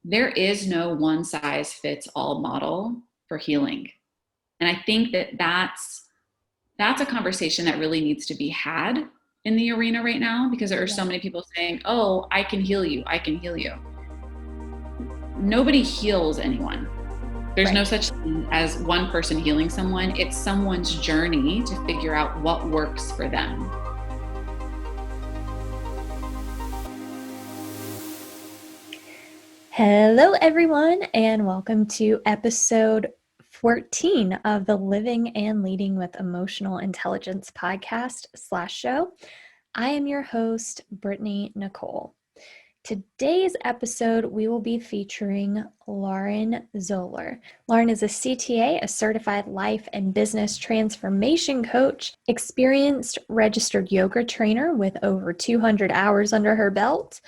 there is no one size fits all model for healing. And I think that that's a conversation that really needs to be had in the arena right now, because there are so many people saying, oh, I can heal you. I can heal you. Nobody heals anyone. There's no such thing as one person healing someone. It's someone's journey to figure out what works for them. Hello, everyone, and welcome to episode 14 of the Living and Leading with Emotional Intelligence podcast/show. I am your host, Brittney-Nichole. Today's episode, we will be featuring Lauren Zoeller. Lauren is a CTA, a certified life and business transformation coach, experienced registered yoga trainer with over 200 hours under her belt,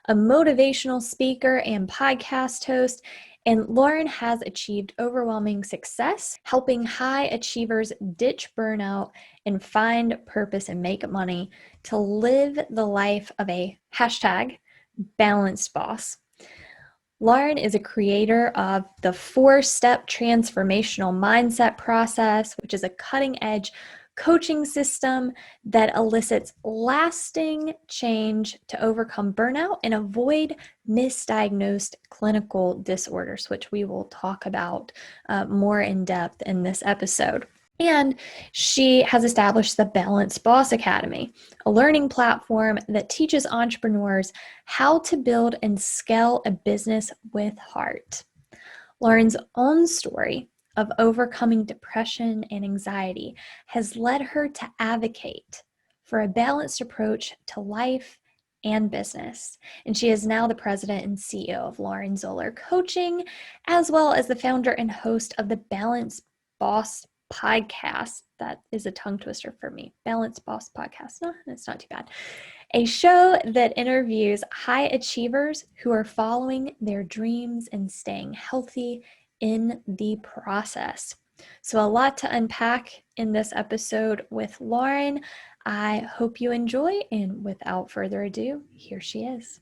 a motivational speaker and podcast host, and Lauren has achieved overwhelming success helping high achievers ditch burnout and find purpose and make money to live the life of a #balanced boss. Lauren is a creator of the 4-step transformational mindset process, which is a cutting-edge coaching system that elicits lasting change to overcome burnout and avoid misdiagnosed clinical disorders, which we will talk about more in depth in this episode. And she has established the Balanced Boss Academy, a learning platform that teaches entrepreneurs how to build and scale a business with heart. Lauren's own story of overcoming depression and anxiety has led her to advocate for a balanced approach to life and business. And she is now the president and CEO of Lauren Zoeller Coaching, as well as the founder and host of the Balanced Boss podcast. That is a tongue twister for me. Balanced Boss podcast. No, it's not too bad. A show that interviews high achievers who are following their dreams and staying healthy in the process. So a lot to unpack in this episode with Lauren. I hope you enjoy, and without further ado, here she is.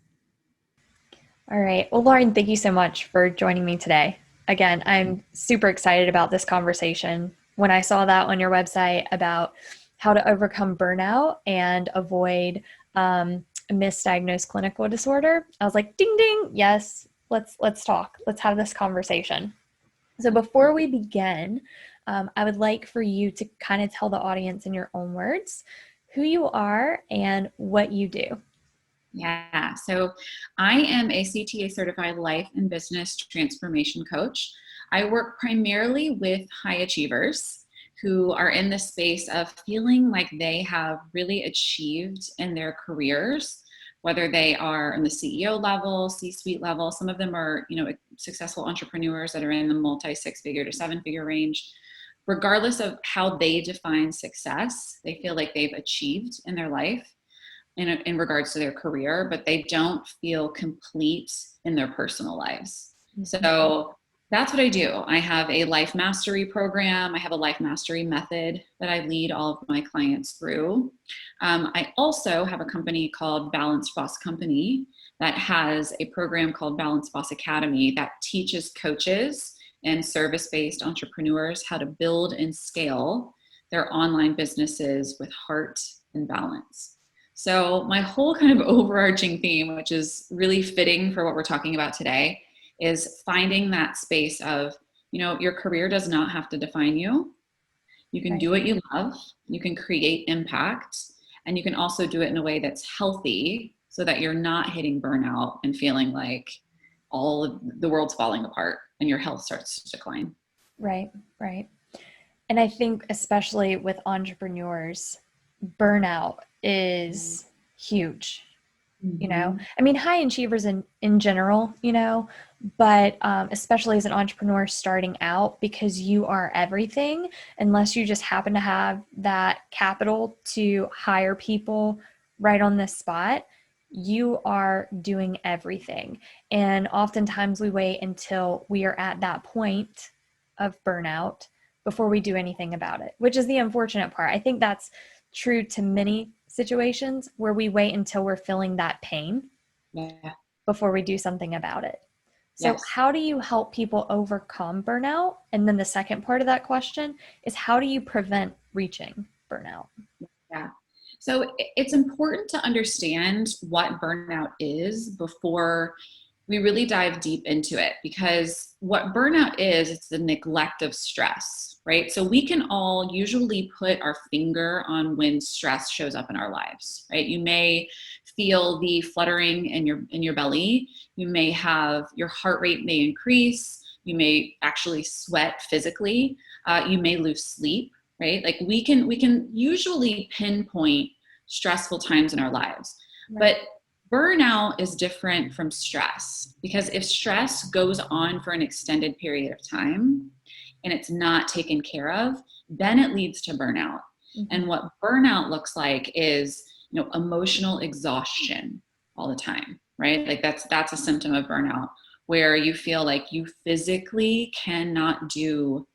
All right. Well, Lauren, thank you so much for joining me today. Again, I'm super excited about this conversation. When I saw that on your website about how to overcome burnout and avoid a misdiagnosed clinical disorder, I was like, ding, ding, yes, let's talk. Let's have this conversation. So before we begin, I would like for you to kind of tell the audience in your own words who you are and what you do. Yeah, so I am a CTA certified life and business transformation coach. I work primarily with high achievers who are in the space of feeling like they have really achieved in their careers, whether they are in the CEO level, C-suite level. Some of them are, successful entrepreneurs that are in the multi-6-figure to 7-figure range. Regardless of how they define success, they feel like they've achieved in their life in regards to their career, but they don't feel complete in their personal lives. Mm-hmm. So that's what I do. I have a life mastery program. I have a life mastery method that I lead all of my clients through. I also have a company called Balanced Boss Company that has a program called Balanced Boss Academy that teaches coaches and service-based entrepreneurs how to build and scale their online businesses with heart and balance. So my whole kind of overarching theme, which is really fitting for what we're talking about today, is finding that space of, your career does not have to define you. You can do what you love, you can create impact, and you can also do it in a way that's healthy so that you're not hitting burnout and feeling like all of the world's falling apart and your health starts to decline. Right. And I think especially with entrepreneurs, burnout is huge. High achievers in general, but especially as an entrepreneur starting out, because you are everything, unless you just happen to have that capital to hire people right on the spot, you are doing everything. And oftentimes we wait until we are at that point of burnout before we do anything about it, which is the unfortunate part. I think that's true to many situations where we wait until we're feeling that pain before we do something about it. So Yes. how do you help people overcome burnout? And then the second part of that question is, how do you prevent reaching burnout? Yeah. So it's important to understand what burnout is before we really dive deep into it, because what burnout is, it's the neglect of stress, right? So we can all usually put our finger on when stress shows up in our lives, right? You may feel the fluttering in your belly. You may have your heart rate may increase. You may actually sweat physically. You may lose sleep, right? Like we can usually pinpoint stressful times in our lives, Right. but burnout is different from stress, because if stress goes on for an extended period of time and it's not taken care of, then it leads to burnout. Mm-hmm. And what burnout looks like is, emotional exhaustion all the time, right? Like that's a symptom of burnout, where you feel like you physically cannot do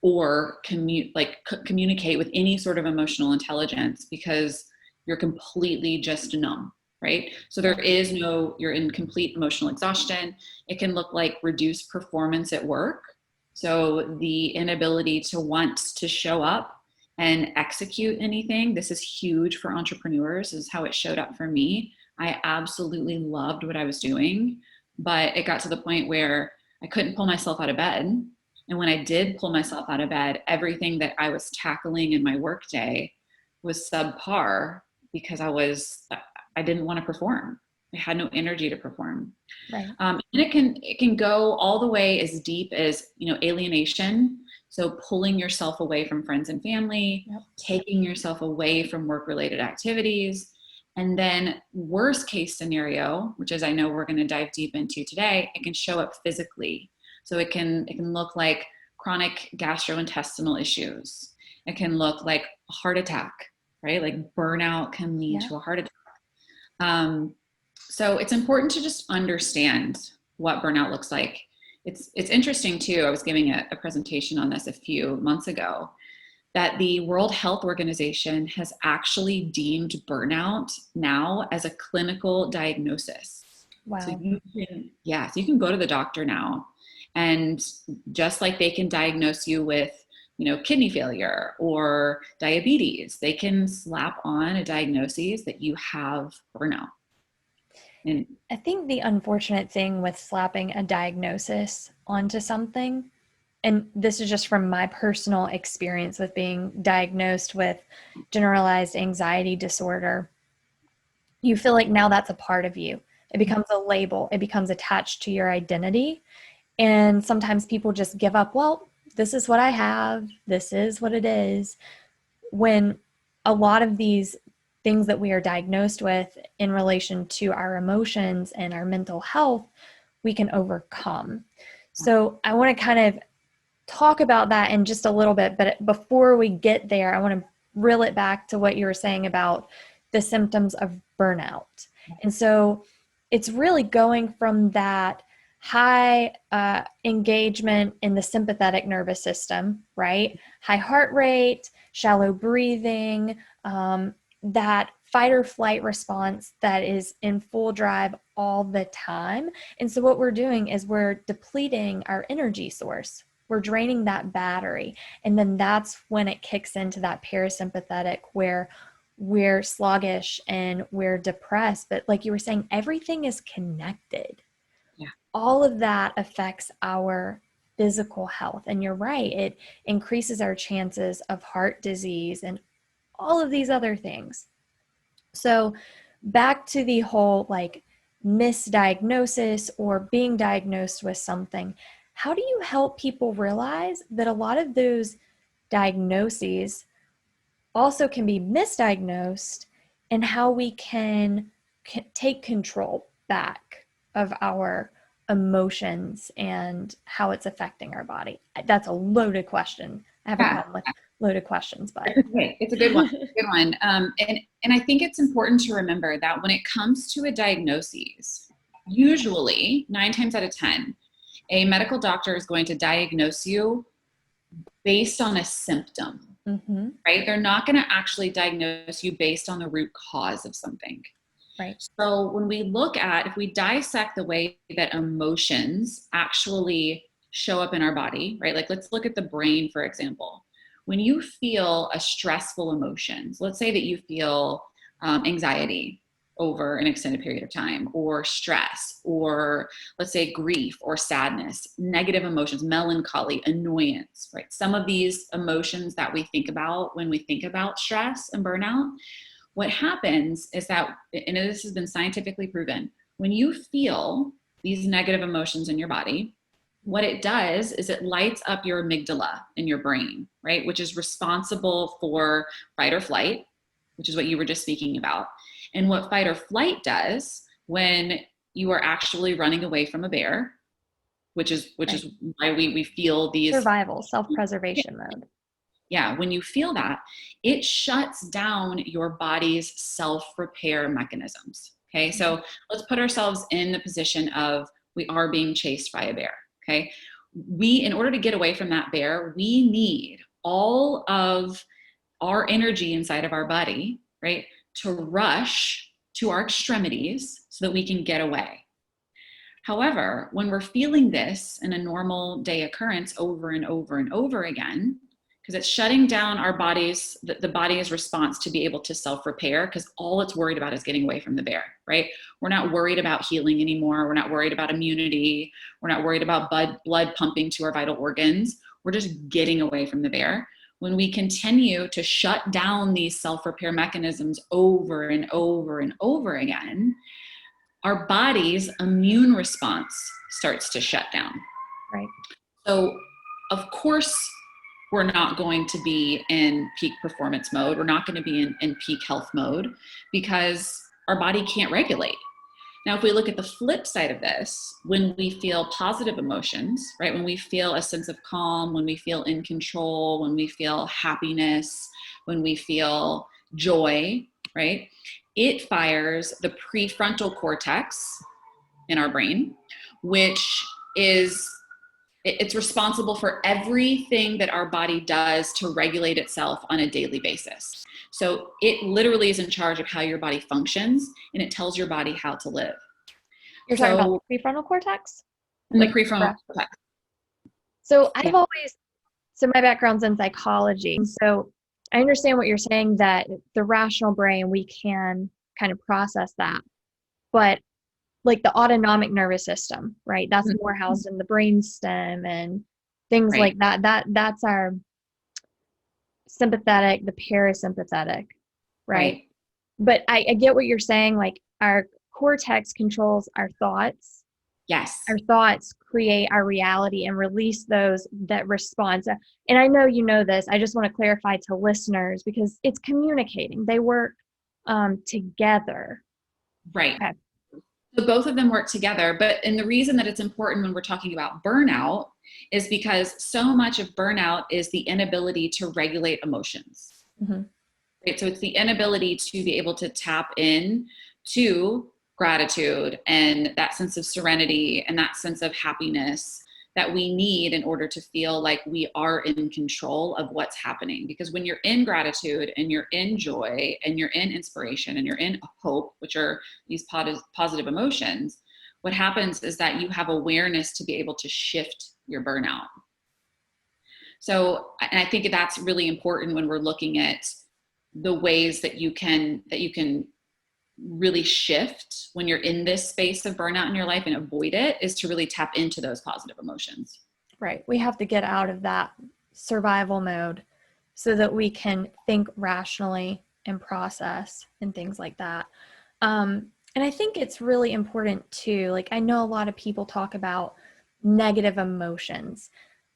or communicate with any sort of emotional intelligence because you're completely just numb, right? So you're in complete emotional exhaustion. It can look like reduced performance at work. So the inability to want to show up and execute anything. This is huge for entrepreneurs. This is how it showed up for me. I absolutely loved what I was doing, but it got to the point where I couldn't pull myself out of bed. And when I did pull myself out of bed, everything that I was tackling in my workday was subpar because I didn't want to perform. I had no energy to perform. Right. And it can go all the way as deep as, alienation. So pulling yourself away from friends and family, Yep. taking yourself away from work-related activities. And then worst case scenario, which is I know we're going to dive deep into today, it can show up physically. So it can look like chronic gastrointestinal issues. It can look like a heart attack, right? Like burnout can lead to a heart attack. So it's important to just understand what burnout looks like. It's interesting too. I was giving a presentation on this a few months ago, that the World Health Organization has actually deemed burnout now as a clinical diagnosis. Wow. So you can go to the doctor now, and just like they can diagnose you with, kidney failure or diabetes, they can slap on a diagnosis that you have burnout. And I think the unfortunate thing with slapping a diagnosis onto something, and this is just from my personal experience with being diagnosed with generalized anxiety disorder, you feel like now that's a part of you. It becomes a label. It becomes attached to your identity. And sometimes people just give up. Well, this is what I have. This is what it is. When a lot of these things that we are diagnosed with in relation to our emotions and our mental health, we can overcome. So I want to kind of talk about that in just a little bit, but before we get there, I want to reel it back to what you were saying about the symptoms of burnout. And so it's really going from that high engagement in the sympathetic nervous system, right? High heart rate, shallow breathing, that fight or flight response that is in full drive all the time. And so what we're doing is we're depleting our energy source. We're draining that battery. And then that's when it kicks into that parasympathetic, where we're sluggish and we're depressed. But like you were saying, everything is connected. Yeah. All of that affects our physical health. And you're right, it increases our chances of heart disease and all of these other things. So back to the whole like misdiagnosis or being diagnosed with something, how do you help people realize that a lot of those diagnoses also can be misdiagnosed, and how we can take control back of our emotions and how it's affecting our body? That's a loaded question. I have a problem with loaded questions, but it's a good one. Good one. And I think it's important to remember that when it comes to a diagnosis, usually 9 times out of 10, a medical doctor is going to diagnose you based on a symptom, right? They're not going to actually diagnose you based on the root cause of something. Right. So when we look at, if we dissect the way that emotions actually show up in our body, right? Like let's look at the brain, for example. When you feel a stressful emotion, so let's say that you feel anxiety over an extended period of time, or stress, or let's say grief or sadness, negative emotions, melancholy, annoyance, right? Some of these emotions that we think about when we think about stress and burnout, what happens is that, and this has been scientifically proven, when you feel these negative emotions in your body, what it does is it lights up your amygdala in your brain, right? Which is responsible for fight or flight, which is what you were just speaking about. And what fight or flight does when you are actually running away from a bear, which is why we feel these survival, self-preservation mode. Yeah, when you feel that, it shuts down your body's self-repair mechanisms. Okay, so let's put ourselves in the position of we are being chased by a bear. Okay, in order to get away from that bear, we need all of our energy inside of our body, right, to rush to our extremities so that we can get away. However, when we're feeling this in a normal day occurrence over and over and over again, because it's shutting down our bodies, the body's response to be able to self-repair, because all it's worried about is getting away from the bear, right? We're not worried about healing anymore. We're not worried about immunity. We're not worried about blood pumping to our vital organs. We're just getting away from the bear. When we continue to shut down these self-repair mechanisms over and over and over again, our body's immune response starts to shut down. Right. So, of course, we're not going to be in peak performance mode. We're not going to be in peak health mode because our body can't regulate. Now, if we look at the flip side of this, when we feel positive emotions, right? When we feel a sense of calm, when we feel in control, when we feel happiness, when we feel joy, right? It fires the prefrontal cortex in our brain, which is it's responsible for everything that our body does to regulate itself on a daily basis. So it literally is in charge of how your body functions, and it tells your body how to live. You're talking about the prefrontal cortex? Like prefrontal cortex. So so my background's in psychology. So I understand what you're saying, that the rational brain, we can kind of process that. But like the autonomic nervous system, right? That's more housed in the brainstem and things like that. That's our sympathetic, the parasympathetic, right? But I get what you're saying. Like our cortex controls our thoughts. Yes. Our thoughts create our reality and release those that response. And I know you know this. I just want to clarify to listeners because it's communicating. They work together. Right. Okay. So both of them work together. And the reason that it's important when we're talking about burnout is because so much of burnout is the inability to regulate emotions. Mm-hmm. Right? So it's the inability to be able to tap in to gratitude and that sense of serenity and that sense of happiness that we need in order to feel like we are in control of what's happening. Because when you're in gratitude and you're in joy and you're in inspiration and you're in hope, which are these positive emotions, what happens is that you have awareness to be able to shift your burnout. So, and I think that's really important when we're looking at the ways that you can really shift when you're in this space of burnout in your life and avoid it, is to really tap into those positive emotions. Right. We have to get out of that survival mode so that we can think rationally and process and things like that. And I think it's really important too. Like I know a lot of people talk about negative emotions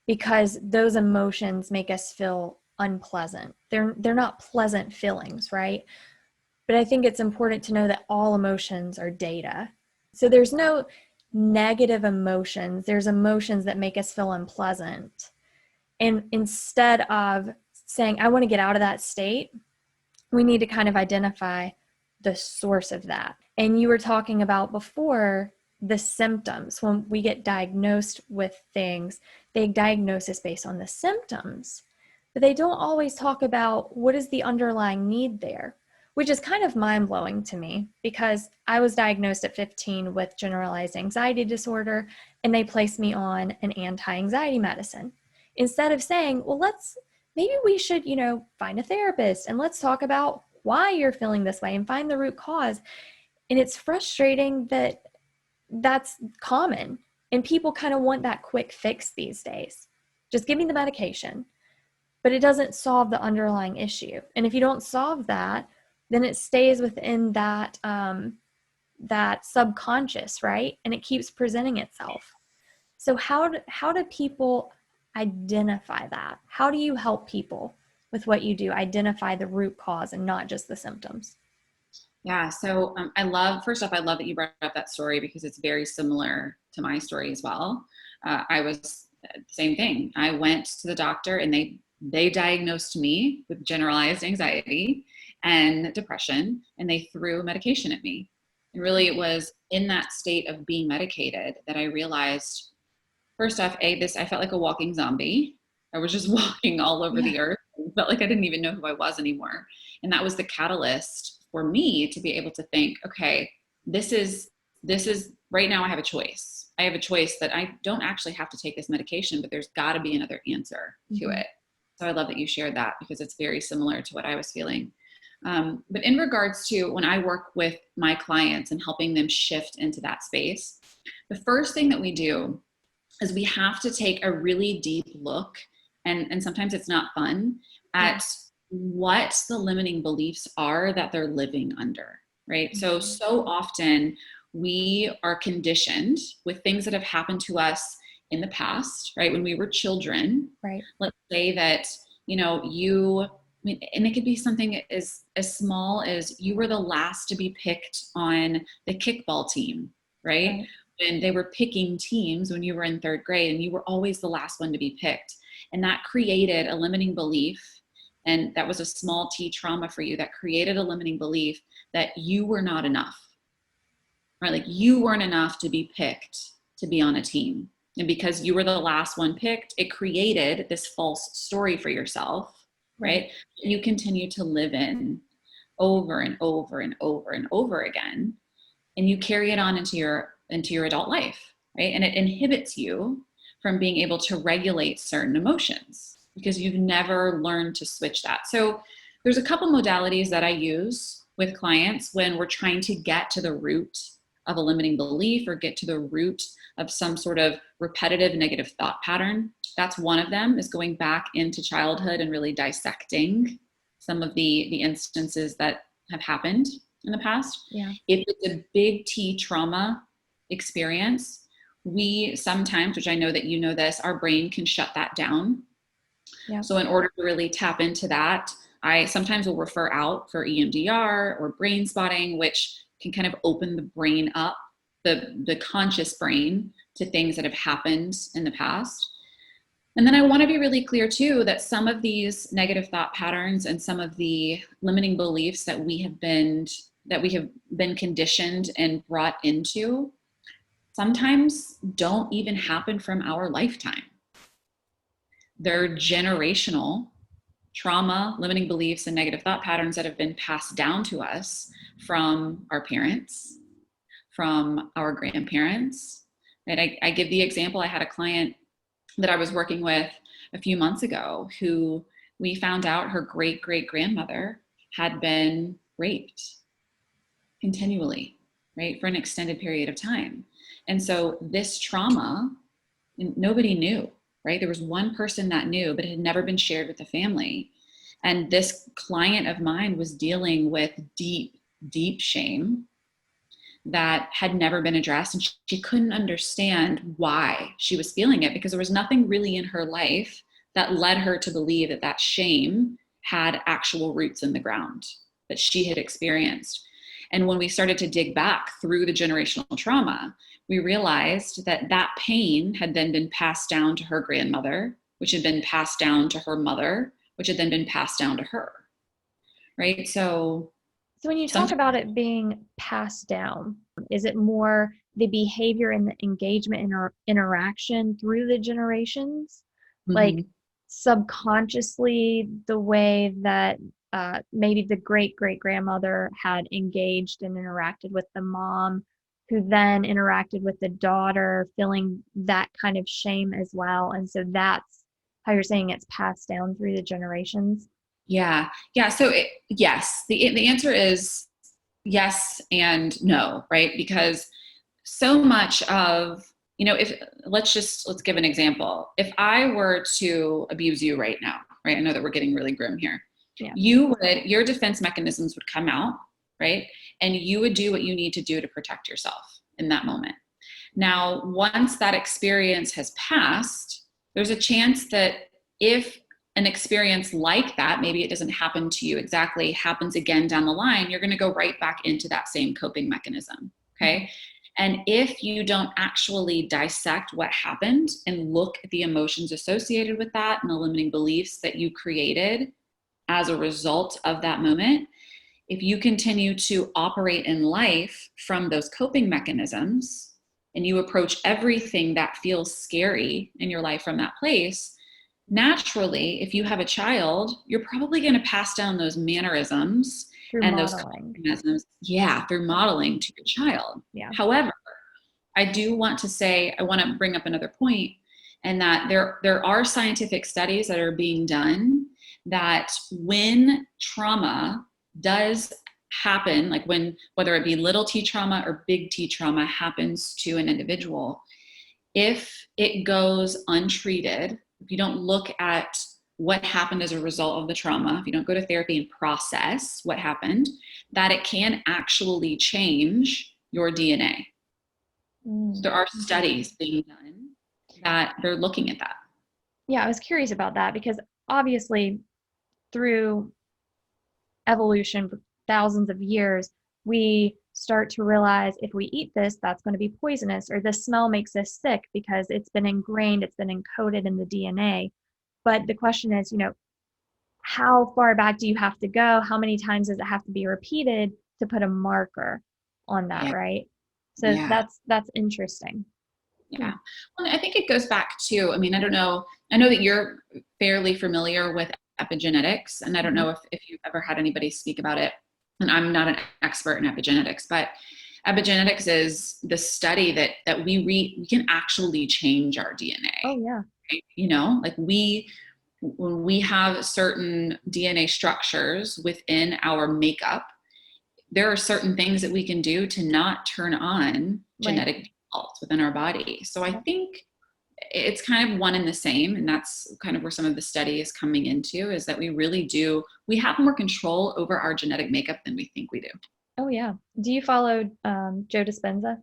because those emotions make us feel unpleasant. They're not pleasant feelings, right? But I think it's important to know that all emotions are data. So there's no negative emotions. There's emotions that make us feel unpleasant. And instead of saying, I want to get out of that state, we need to kind of identify the source of that. And you were talking about before the symptoms. When we get diagnosed with things, they diagnose us based on the symptoms. But they don't always talk about what is the underlying need there. which is kind of mind-blowing to me because I was diagnosed at 15 with generalized anxiety disorder, and they placed me on an anti-anxiety medicine. Instead of saying, well, maybe we should, find a therapist and let's talk about why you're feeling this way and find the root cause. And it's frustrating that that's common. And people kind of want that quick fix these days. Just give me the medication. But it doesn't solve the underlying issue. And if you don't solve that, then it stays within that subconscious, right? And it keeps presenting itself. So how do people identify that? How do you help people with what you do identify the root cause and not just the symptoms? Yeah. So first off, I love that you brought up that story because it's very similar to my story as well. I was same thing. I went to the doctor and they diagnosed me with generalized anxiety and depression, and they threw medication at me. And really it was in that state of being medicated that I realized, first off, I felt like a walking zombie. I was just walking all over the earth. I felt like I didn't even know who I was anymore. And that was the catalyst for me to be able to think, okay, this is right now I have a choice. I have a choice that I don't actually have to take this medication, but there's got to be another answer to it. So I love that you shared that because it's very similar to what I was feeling. But in regards to when I work with my clients and helping them shift into that space, the first thing that we do is we have to take a really deep look, and sometimes it's not fun, at what the limiting beliefs are that they're living under, right? So often we are conditioned with things that have happened to us in the past, right? When we were children, right? Let's say that, and it could be something as small as you were the last to be picked on the kickball team, right? And they were picking teams when you were in third grade and you were always the last one to be picked. And that created a limiting belief. And that was a small T trauma for you that created a limiting belief that you were not enough, right? Like you weren't enough to be picked to be on a team. And because you were the last one picked, it created this false story for yourself, right? And you continue to live in over and over and over and over again. And you carry it on into your adult life, right? And it inhibits you from being able to regulate certain emotions because you've never learned to switch that. So there's a couple modalities that I use with clients when we're trying to get to the root of a limiting belief or get to the root of some sort of repetitive negative thought pattern. That's one of them, is going back into childhood and really dissecting some of the instances that have happened in the past. Yeah. If it's a big T trauma experience, we sometimes, which I know that you know this, our brain can shut that down. Yeah. So in order to really tap into that, I sometimes will refer out for EMDR or brain spotting, which can kind of open the brain up, the conscious brain, to things that have happened in the past. And then I want to be really clear too that some of these negative thought patterns and some of the limiting beliefs that we have been conditioned and brought into sometimes don't even happen from our lifetime. They're generational trauma, limiting beliefs, and negative thought patterns that have been passed down to us from our parents, from our grandparents. And I give the example, I had a client that I was working with a few months ago who we found out her great-great-grandmother had been raped continually, right, for an extended period of time. And so this trauma, nobody knew, right? There was one person that knew, but it had never been shared with the family. And this client of mine was dealing with deep, deep shame that had never been addressed. And she couldn't understand why she was feeling it because there was nothing really in her life that led her to believe that that shame had actual roots in the ground that she had experienced. And when we started to dig back through the generational trauma, we realized that that pain had then been passed down to her grandmother, which had been passed down to her mother, which had then been passed down to her, right? So when you talk about it being passed down, is it more the behavior and the engagement and interaction through the generations? Mm-hmm. Like subconsciously, the way that maybe the great-great-grandmother had engaged and interacted with the mom, who then interacted with the daughter, feeling that kind of shame as well. And so that's how you're saying it's passed down through the generations. Yeah. Yeah. So yes, the answer is yes and no, right? Because so much of, if let's give an example. If I were to abuse you right now, right? I know that we're getting really grim here. Yeah. Your defense mechanisms would come out, right? And you would do what you need to do to protect yourself in that moment. Now, once that experience has passed, there's a chance that if an experience like that, maybe it doesn't happen to you exactly, happens again down the line, you're going to go right back into that same coping mechanism. Okay. And if you don't actually dissect what happened and look at the emotions associated with that and the limiting beliefs that you created as a result of that moment, if you continue to operate in life from those coping mechanisms and you approach everything that feels scary in your life from that place, naturally, if you have a child, you're probably going to pass down those mannerisms Through and modeling. those coping mechanisms, through modeling to your child. Yeah. However, I do want to say, I want to bring up another point, and that there are scientific studies that are being done that when trauma does happen, like whether it be little t trauma or big T trauma happens to an individual, if it goes untreated, if you don't look at what happened as a result of the trauma, if you don't go to therapy and process what happened, that it can actually change your DNA. So there are studies being done that they're looking at that. Yeah, I was curious about that because obviously through evolution for thousands of years, we start to realize if we eat this, that's going to be poisonous, or the smell makes us sick because it's been ingrained, it's been encoded in the DNA. But the question is, how far back do you have to go? How many times does it have to be repeated to put a marker on that, right? So that's interesting. Yeah. Well, I think it goes back to, I don't know, I know that you're fairly familiar with epigenetics, and I don't know if you've ever had anybody speak about it, and I'm not an expert in epigenetics, but epigenetics is the study that we can actually change our DNA. Oh yeah. Right? Like when we have certain DNA structures within our makeup, there are certain things that we can do to not turn on genetic defaults within our body. So I think it's kind of one and the same. And that's kind of where some of the study is coming into, is that we have more control over our genetic makeup than we think we do. Oh yeah. Do you follow Joe Dispenza?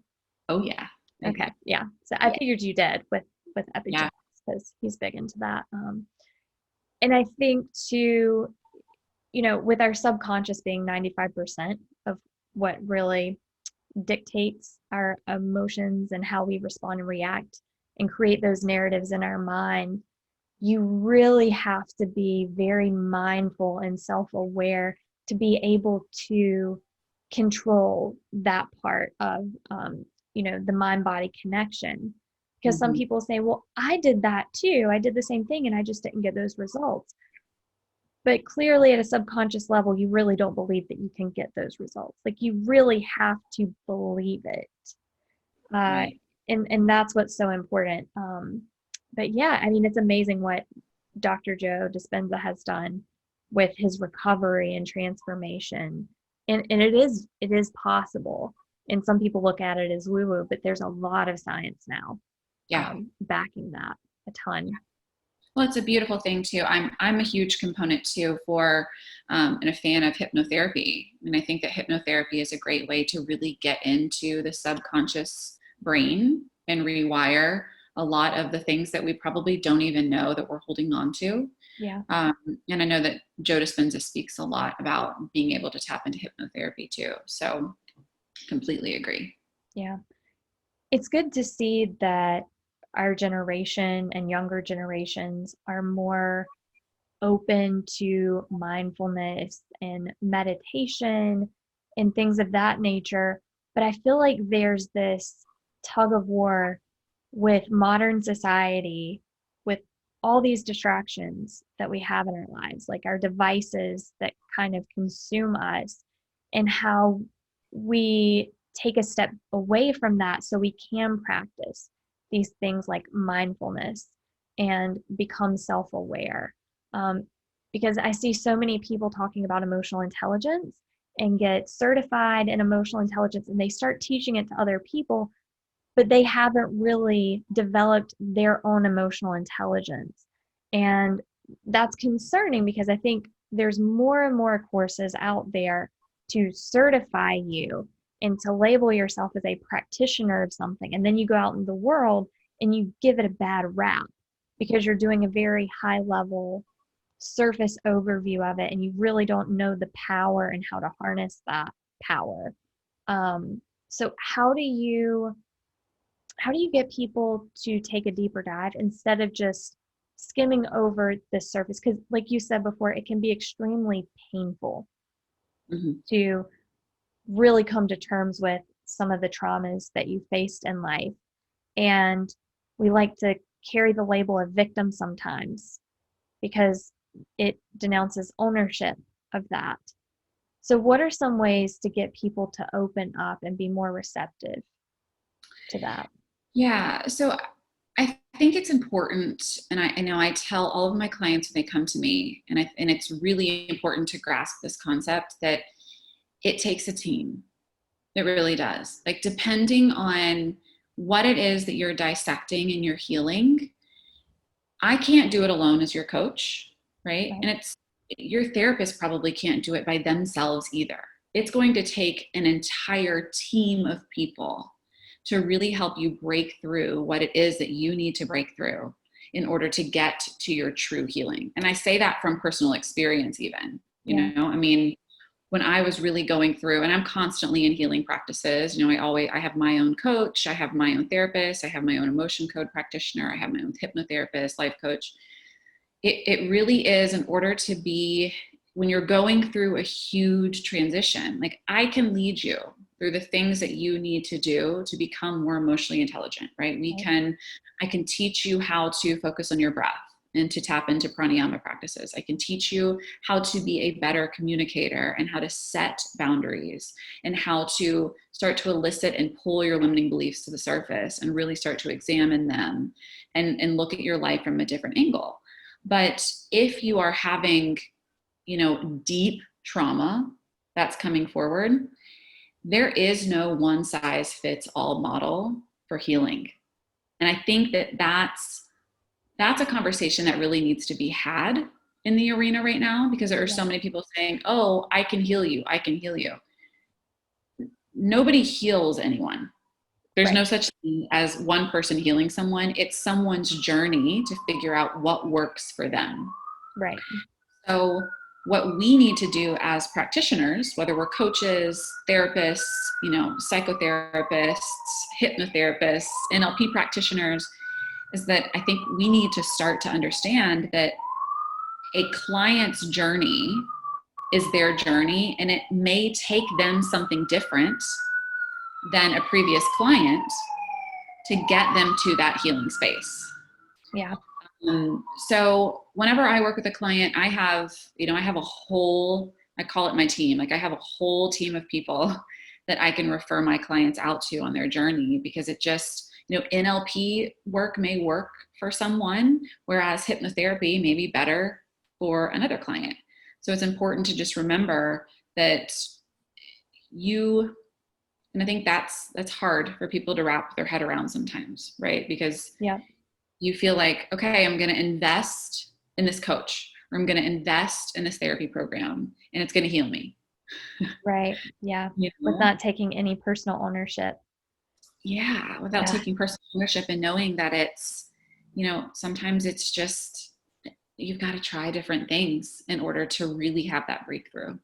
Oh yeah. Okay. Yeah. So I figured you did with epigenetics because he's big into that. And I think too, with our subconscious being 95% of what really dictates our emotions and how we respond and react and create those narratives in our mind, you really have to be very mindful and self-aware to be able to control that part of the mind-body connection. Because some people say, well, I did that too, I did the same thing and I just didn't get those results. But clearly at a subconscious level, you really don't believe that you can get those results. Like you really have to believe it. And that's what's so important. But yeah, it's amazing what Dr. Joe Dispenza has done with his recovery and transformation. And it is possible. And some people look at it as woo-woo, but there's a lot of science now backing that a ton. Well, it's a beautiful thing too. I'm a huge component too for and a fan of hypnotherapy. I think that hypnotherapy is a great way to really get into the subconscious brain and rewire a lot of the things that we probably don't even know that we're holding on to. Yeah. And I know that Joe Dispenza speaks a lot about being able to tap into hypnotherapy too. So completely agree. Yeah. It's good to see that our generation and younger generations are more open to mindfulness and meditation and things of that nature. But I feel like there's this tug of war with modern society, with all these distractions that we have in our lives, like our devices that kind of consume us, and how we take a step away from that so we can practice these things like mindfulness and become self-aware. Because I see so many people talking about emotional intelligence and get certified in emotional intelligence, and they start teaching it to other people, but they haven't really developed their own emotional intelligence. And that's concerning because I think there's more and more courses out there to certify you and to label yourself as a practitioner of something. And then you go out in the world and you give it a bad rap because you're doing a very high level surface overview of it, and you really don't know the power and how to harness that power. So how do you get people to take a deeper dive instead of just skimming over the surface? Because like you said before, it can be extremely painful to really come to terms with some of the traumas that you faced in life. And we like to carry the label of victim sometimes because it denounces ownership of that. So what are some ways to get people to open up and be more receptive to that? Yeah. So I think it's important, and I know I tell all of my clients when they come to me, and it's really important to grasp this concept that it takes a team. It really does. Like, depending on what it is that you're dissecting and you're healing, I can't do it alone as your coach, right? Right. And your therapist probably can't do it by themselves either. It's going to take an entire team of people to really help you break through what it is that you need to break through in order to get to your true healing. And I say that from personal experience, even, I mean, when I was really going through, and I'm constantly in healing practices, I have my own coach, I have my own therapist, I have my own emotion code practitioner, I have my own hypnotherapist, life coach. It really is, in order to be, when you're going through a huge transition, like, I can lead you through the things that you need to do to become more emotionally intelligent, right? I can teach you how to focus on your breath and to tap into pranayama practices. I can teach you how to be a better communicator and how to set boundaries and how to start to elicit and pull your limiting beliefs to the surface and really start to examine them and look at your life from a different angle. But if you are having, deep trauma that's coming forward, there is no one size fits all model for healing. And I think that that's a conversation that really needs to be had in the arena right now, because there are so many people saying, oh, I can heal you. I can heal you. Nobody heals anyone. There's no such thing as one person healing someone. It's someone's journey to figure out what works for them. Right. So what we need to do as practitioners, whether we're coaches, therapists, psychotherapists, hypnotherapists, NLP practitioners, is that I think we need to start to understand that a client's journey is their journey, and it may take them something different than a previous client to get them to that healing space. Yeah. So whenever I work with a client, I have a whole, I call it my team. Like, I have a whole team of people that I can refer my clients out to on their journey, because it just, NLP work may work for someone, whereas hypnotherapy may be better for another client. So it's important to just remember that and I think that's hard for people to wrap their head around sometimes, right? Because you feel like, okay, I'm going to invest in this coach, or I'm going to invest in this therapy program, and it's going to heal me. Right. Yeah. With not taking any personal ownership. Yeah. Without taking personal ownership and knowing that it's, sometimes it's just, you've got to try different things in order to really have that breakthrough.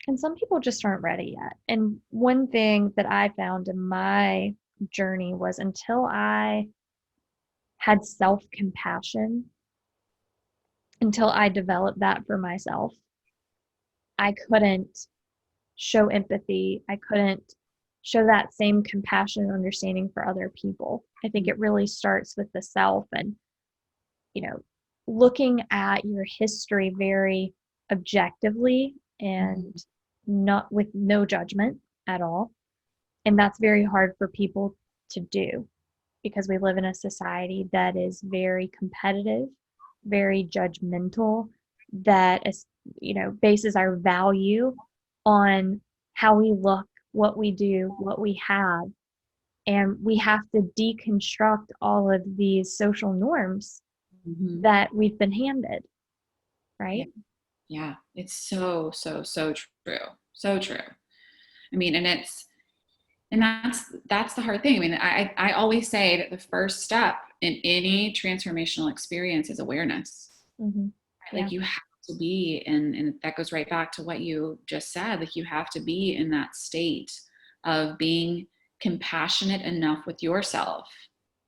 And some people just aren't ready yet. And one thing that I found in my journey was, until I had self-compassion, until I developed that for myself, I couldn't show empathy. I couldn't show that same compassion and understanding for other people. I think it really starts with the self. And, looking at your history very objectively and not with no judgment at all. And that's very hard for people to do because we live in a society that is very competitive, very judgmental, that is, bases our value on how we look, what we do, what we have. And we have to deconstruct all of these social norms that we've been handed, right? Yeah, it's so true. So true. I mean, and that's the hard thing. I mean, I always say that the first step in any transformational experience is awareness. Mm-hmm. Yeah. Like you have to be and that goes right back to what you just said. Like you have to be in that state of being compassionate enough with yourself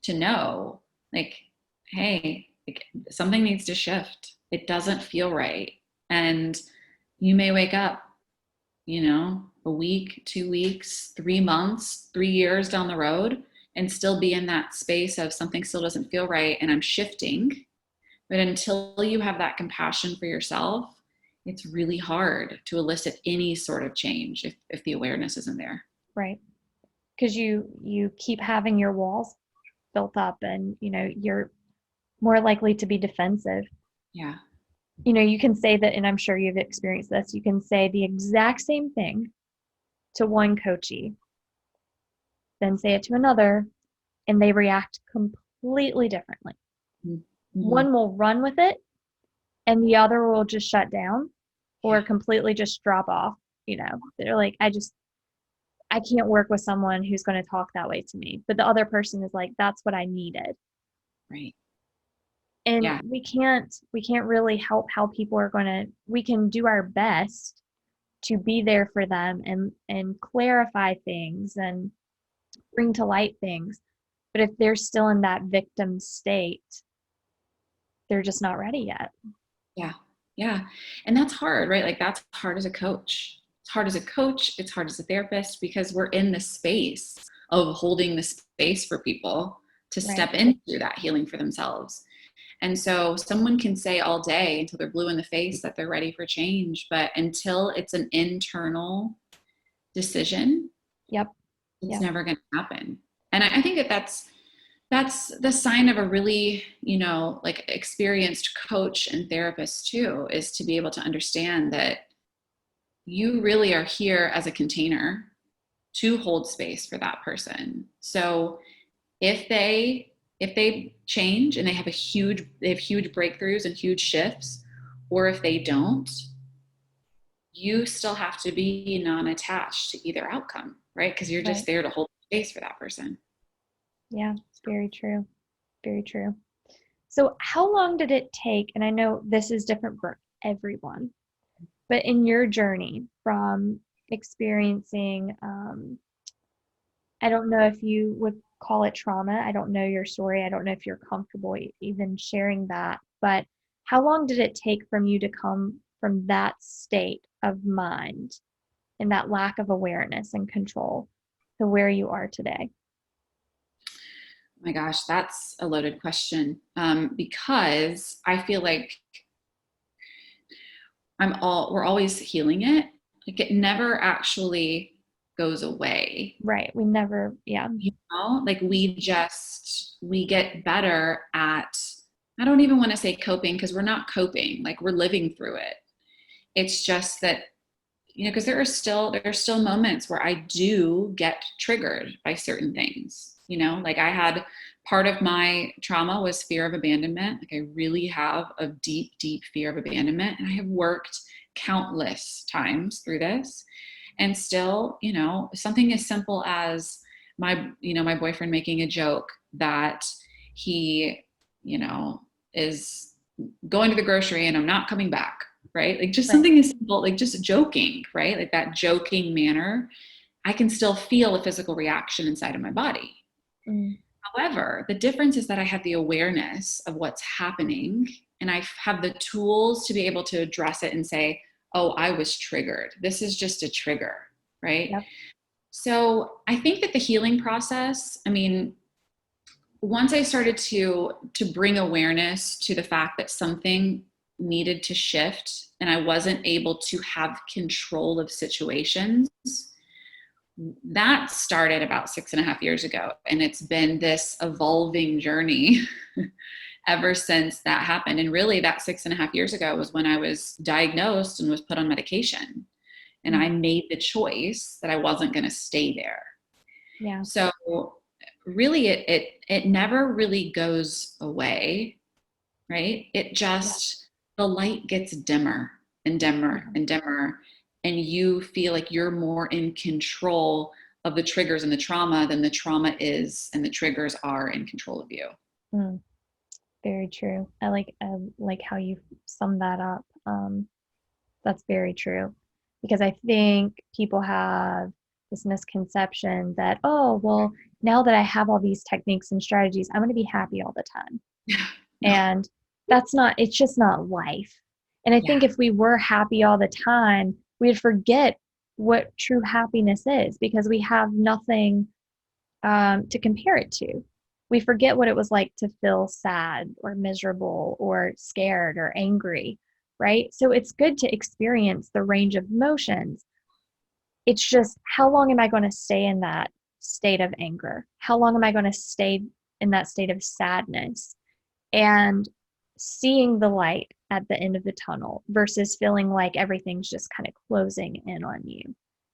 to know, like, hey, like, something needs to shift. It doesn't feel right. And you may wake up, a week, 2 weeks, 3 months, 3 years down the road and still be in that space of something still doesn't feel right and I'm shifting. But until you have that compassion for yourself, it's really hard to elicit any sort of change if the awareness isn't there. Right. Because you keep having your walls built up and, you're more likely to be defensive. Yeah. You can say that, and I'm sure you've experienced this, you can say the exact same thing to one coachee, then say it to another, and they react completely differently. Mm-hmm. One will run with it, and the other will just shut down or completely just drop off. They're like, I can't work with someone who's going to talk that way to me. But the other person is like, that's what I needed. Right. And we can't really help how people are we can do our best to be there for them and clarify things and bring to light things. But if they're still in that victim state, they're just not ready yet. Yeah. Yeah. And that's hard, right? Like that's hard as a coach. It's hard as a coach. It's hard as a therapist because we're in the space of holding the space for people to step into that healing for themselves. And so someone can say all day until they're blue in the face that they're ready for change, but until it's an internal decision, it's never going to happen. And I think that's the sign of a really, like experienced coach and therapist too, is to be able to understand that you really are here as a container to hold space for that person. So if they change and they have huge breakthroughs and huge shifts, or if they don't, you still have to be non-attached to either outcome, right? Because you're just there to hold space for that person. Yeah, it's very true. Very true. So how long did it take, and I know this is different for everyone, but in your journey from experiencing, I don't know if you would call it trauma. I don't know your story. I don't know if you're comfortable even sharing that, but how long did it take from you to come from that state of mind and that lack of awareness and control to where you are today? Oh my gosh, that's a loaded question. Because I feel like we're always healing it. Like it never actually goes away. Right. We never, like we get better at, I don't even want to say coping because we're not coping, like we're living through it. It's just that, because there are still moments where I do get triggered by certain things, like I had part of my trauma was fear of abandonment. Like I really have a deep, deep fear of abandonment. And I have worked countless times through this. And still, something as simple as my boyfriend making a joke that he, is going to the grocery and I'm not coming back, right? Like just something as simple, like just joking, right? Like that joking manner, I can still feel a physical reaction inside of my body. However, the difference is that I have the awareness of what's happening and I have the tools to be able to address it and say, oh, I was triggered. This is just a trigger, right? Yep. So I think that the healing process, I mean, once I started to bring awareness to the fact that something needed to shift and I wasn't able to have control of situations, that started about 6.5 years ago. And it's been this evolving journey ever since that happened. And really that 6.5 years ago was when I was diagnosed and was put on medication. And I made the choice that I wasn't going to stay there. Yeah. So really it never really goes away, right? It just, the light gets dimmer and dimmer and dimmer. And you feel like you're more in control of the triggers and the trauma than the trauma is, and the triggers are in control of you. Very true. I like how you summed that up. That's very true, because I think people have this misconception that, oh, well, now that I have all these techniques and strategies, I'm going to be happy all the time. And it's just not life. And I think if we were happy all the time, we'd forget what true happiness is, because we have nothing to compare it to. We forget what it was like to feel sad or miserable or scared or angry, right? So it's good to experience the range of emotions. It's just, how long am I going to stay in that state of anger? How long am I going to stay in that state of sadness? And seeing the light at the end of the tunnel versus feeling like everything's just kind of closing in on you.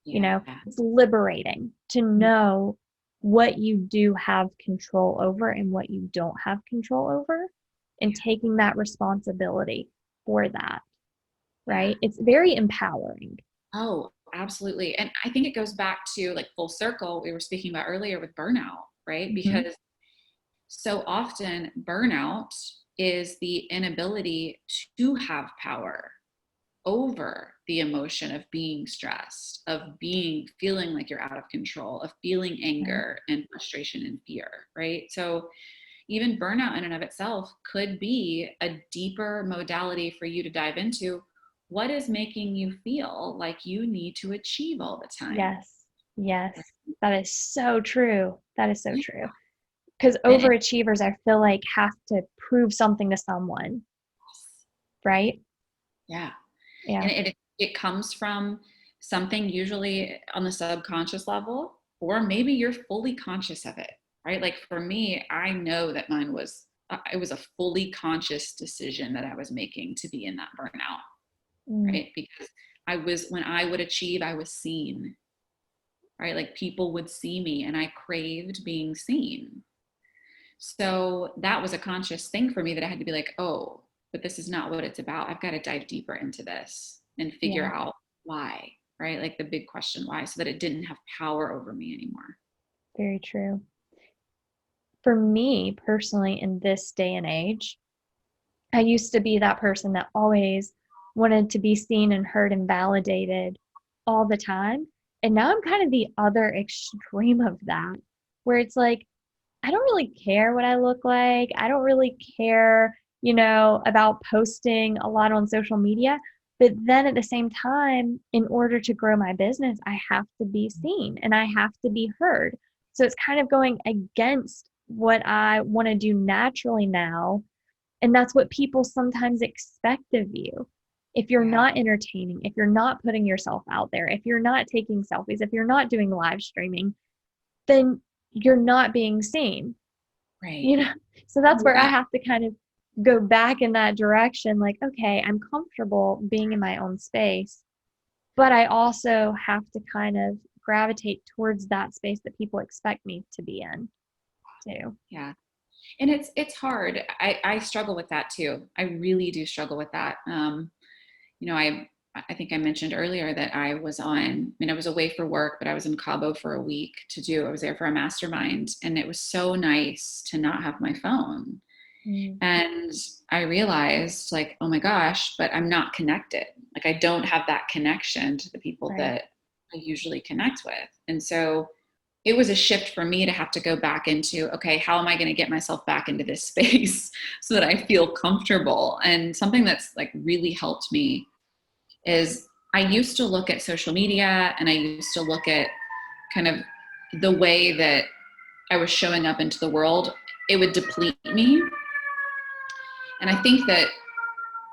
You know, it's liberating to know what you do have control over and what you don't have control over, and taking that responsibility for that, right? It's very empowering. Oh, absolutely. And I think it goes back to like full circle we were speaking about earlier with burnout, right? Because so often burnout is the inability to have power over the emotion of being stressed, of feeling like you're out of control, of feeling anger and frustration and fear, right? So even burnout in and of itself could be a deeper modality for you to dive into. What is making you feel like you need to achieve all the time? Yes. That is so true. That is so true. Because overachievers, I feel like, have to prove something to someone, right? Yeah. And it comes from something usually on the subconscious level, or maybe you're fully conscious of it, right? Like for me, I know that mine was, it was a fully conscious decision that I was making to be in that burnout, right? Because when I would achieve, I was seen, right? Like people would see me and I craved being seen. So that was a conscious thing for me that I had to be like, oh, but this is not what it's about. I've got to dive deeper into this and figure out why, right? Like the big question, why, so that it didn't have power over me anymore. Very true. For me personally, in this day and age, I used to be that person that always wanted to be seen and heard and validated all the time. And now I'm kind of the other extreme of that, where it's like, I don't really care what I look like. I don't really care, about posting a lot on social media. But then at the same time, in order to grow my business, I have to be seen and I have to be heard. So it's kind of going against what I want to do naturally now. And that's what people sometimes expect of you. If you're not entertaining, if you're not putting yourself out there, if you're not taking selfies, if you're not doing live streaming, then you're not being seen. Right. So that's where I have to kind of go back in that direction. Like, okay, I'm comfortable being in my own space, but I also have to kind of gravitate towards that space that people expect me to be in too. Yeah. And it's hard. I struggle with that too. I really do struggle with that. I think I mentioned earlier that I was away for work, but I was in Cabo for a week I was there for a mastermind, and it was so nice to not have my phone. And I realized like, oh my gosh, but I'm not connected. Like I don't have that connection to the people that I usually connect with. And so it was a shift for me to have to go back into, okay, how am I going to get myself back into this space so that I feel comfortable? And something that's like really helped me is I used to look at social media and I used to look at kind of the way that I was showing up into the world it would deplete me. And I think that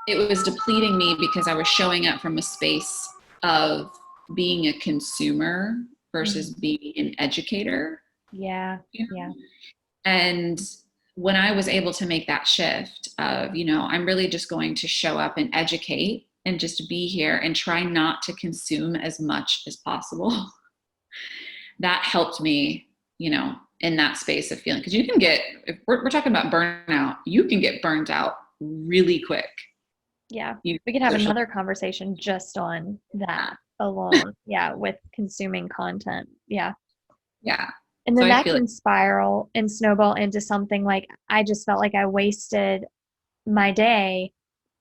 it was depleting me because I was showing up from a space of being a consumer versus being an educator. Yeah. Yeah. And when I was able to make that shift of, I'm really just going to show up and educate and just be here and try not to consume as much as possible, that helped me, in that space of feeling. Because you can get, if we're talking about burnout, you can get burnt out really quick. Yeah. We could have another conversation just on that alone. Yeah. With consuming content. Yeah. Yeah. And then that can spiral and snowball into something like, I just felt like I wasted my day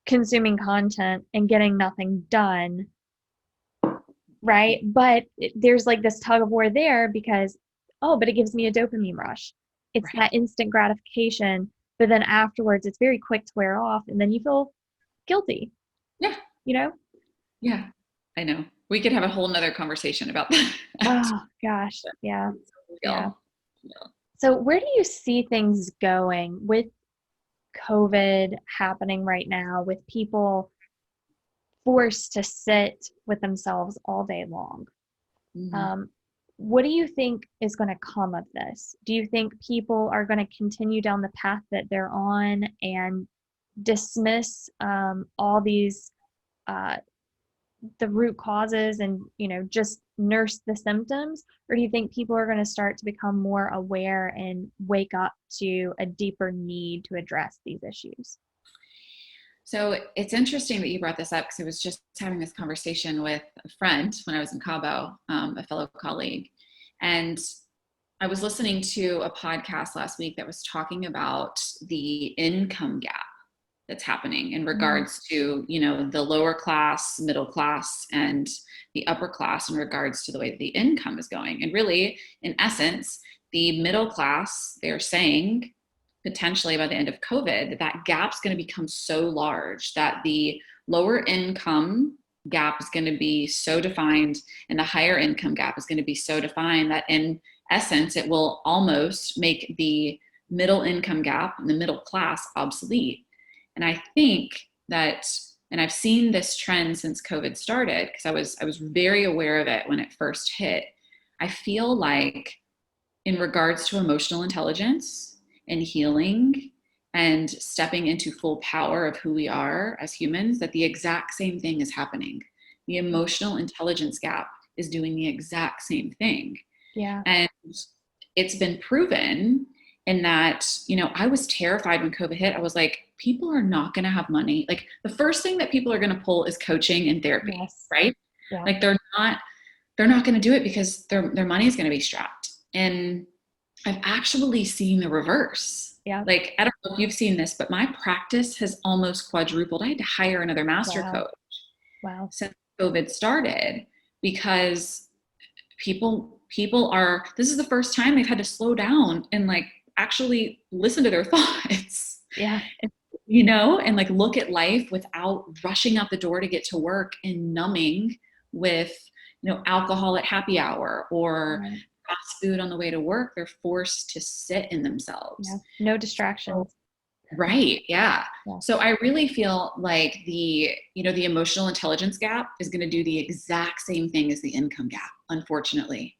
consuming content and getting nothing done. Right. But there's like this tug of war there because, but it gives me a dopamine rush. It's that instant gratification. But then afterwards, it's very quick to wear off. And then you feel guilty. Yeah. Yeah. I know. We could have a whole nother conversation about that. Oh, gosh. Yeah. Yeah. So where do you see things going with COVID happening right now, with people forced to sit with themselves all day long? Mm-hmm. What do you think is going to come of this? Do you think people are going to continue down the path that they're on and dismiss all these the root causes and just nurse the symptoms? Or do you think people are going to start to become more aware and wake up to a deeper need to address these issues? So it's interesting that you brought this up, because I was just having this conversation with a friend when I was in Cabo, a fellow colleague. And I was listening to a podcast last week that was talking about the income gap that's happening in regards to, the lower class, middle class, and the upper class in regards to the way that the income is going. And really, in essence, the middle class, they're saying potentially by the end of COVID, that gap's going to become so large that the lower income gap is going to be so defined and the higher income gap is going to be so defined that in essence, it will almost make the middle income gap and the middle class obsolete. And I think that, and I've seen this trend since COVID started, because I was very aware of it when it first hit. I feel like in regards to emotional intelligence and healing and stepping into full power of who we are as humans, that the exact same thing is happening. The emotional intelligence gap is doing the exact same thing. Yeah. And it's been proven in that, I was terrified when COVID hit. I was like, people are not going to have money. Like, the first thing that people are going to pull is coaching and therapy, yes. Right? Yeah. Like they're not going to do it because their money is going to be strapped. And I've actually seen the reverse. Yeah. Like, I don't know if you've seen this, but my practice has almost quadrupled. I had to hire another master coach. Wow. Since COVID started, because people are, this is the first time they've had to slow down and like actually listen to their thoughts. Yeah. And like look at life without rushing out the door to get to work and numbing with, alcohol at happy hour or fast food on the way to work. They're forced to sit in themselves. Yeah. No distractions. Right. Yeah. So I really feel like the emotional intelligence gap is going to do the exact same thing as the income gap, unfortunately.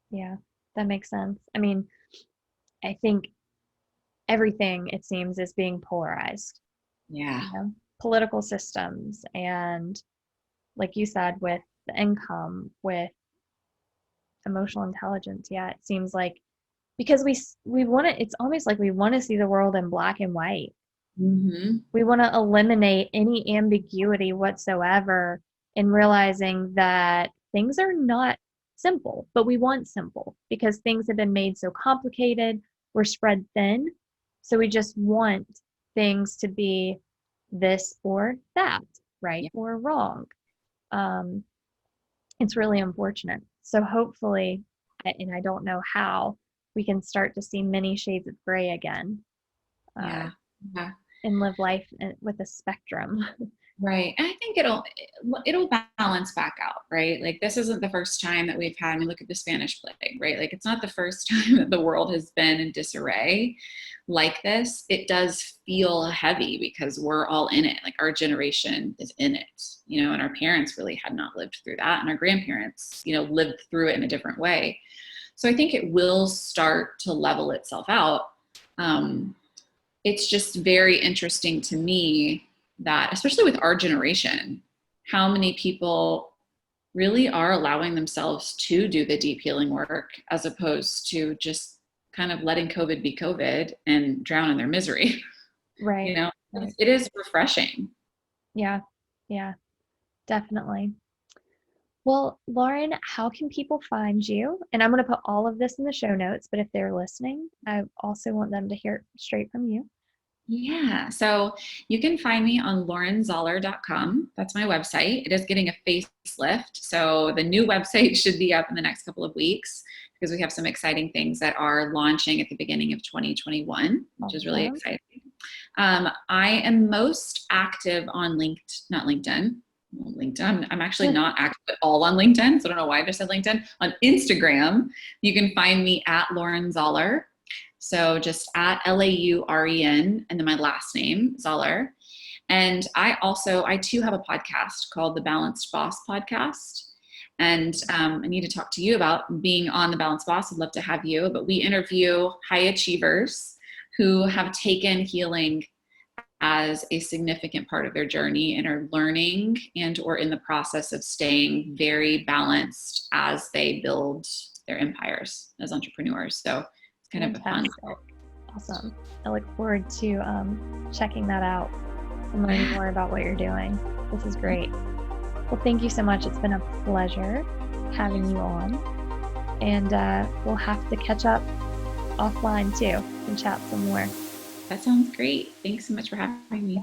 Yeah, that makes sense. I mean, I think everything, it seems, is being polarized. Yeah. Political systems and, like you said, with the income, with emotional intelligence. Yeah, it seems like because we want to, it's almost like we want to see the world in black and white. Mm-hmm. We want to eliminate any ambiguity whatsoever in realizing that things are not simple, but we want simple because things have been made so complicated. We're spread thin. So we just want things to be this or that, right or wrong. It's really unfortunate. So hopefully, and I don't know how, we can start to see many shades of gray again. And live life with a spectrum. Right. And I think it'll balance back out, right? Like this isn't the first time that we've had, I mean, look at the Spanish plague, right? Like it's not the first time that the world has been in disarray like this. It does feel heavy because we're all in it. Like our generation is in it, and our parents really had not lived through that. And our grandparents, lived through it in a different way. So I think it will start to level itself out. It's just very interesting to me that, especially with our generation, how many people really are allowing themselves to do the deep healing work as opposed to just kind of letting COVID be COVID and drown in their misery. Right. It is refreshing. Yeah. Definitely. Well, Lauren, how can people find you? And I'm going to put all of this in the show notes, but if they're listening, I also want them to hear it straight from you. Yeah. So you can find me on laurenzoeller.com. That's my website. It is getting a facelift. So the new website should be up in the next couple of weeks because we have some exciting things that are launching at the beginning of 2021, which is really exciting. I am most active on LinkedIn. I'm actually not active at all on LinkedIn. So I don't know why I just said LinkedIn. On Instagram, you can find me at Lauren Zoeller. So just at LAUREN and then my last name, Zoeller. And I too have a podcast called the Balanced Boss Podcast. And I need to talk to you about being on the Balanced Boss. I'd love to have you, but we interview high achievers who have taken healing as a significant part of their journey and are learning and or in the process of staying very balanced as they build their empires as entrepreneurs. So kind of a fun. Awesome. I look forward to checking that out and learning more about what you're doing. This is great. Well, thank you so much. It's been a pleasure having you on. And we'll have to catch up offline too and chat some more. That sounds great. Thanks so much for having me.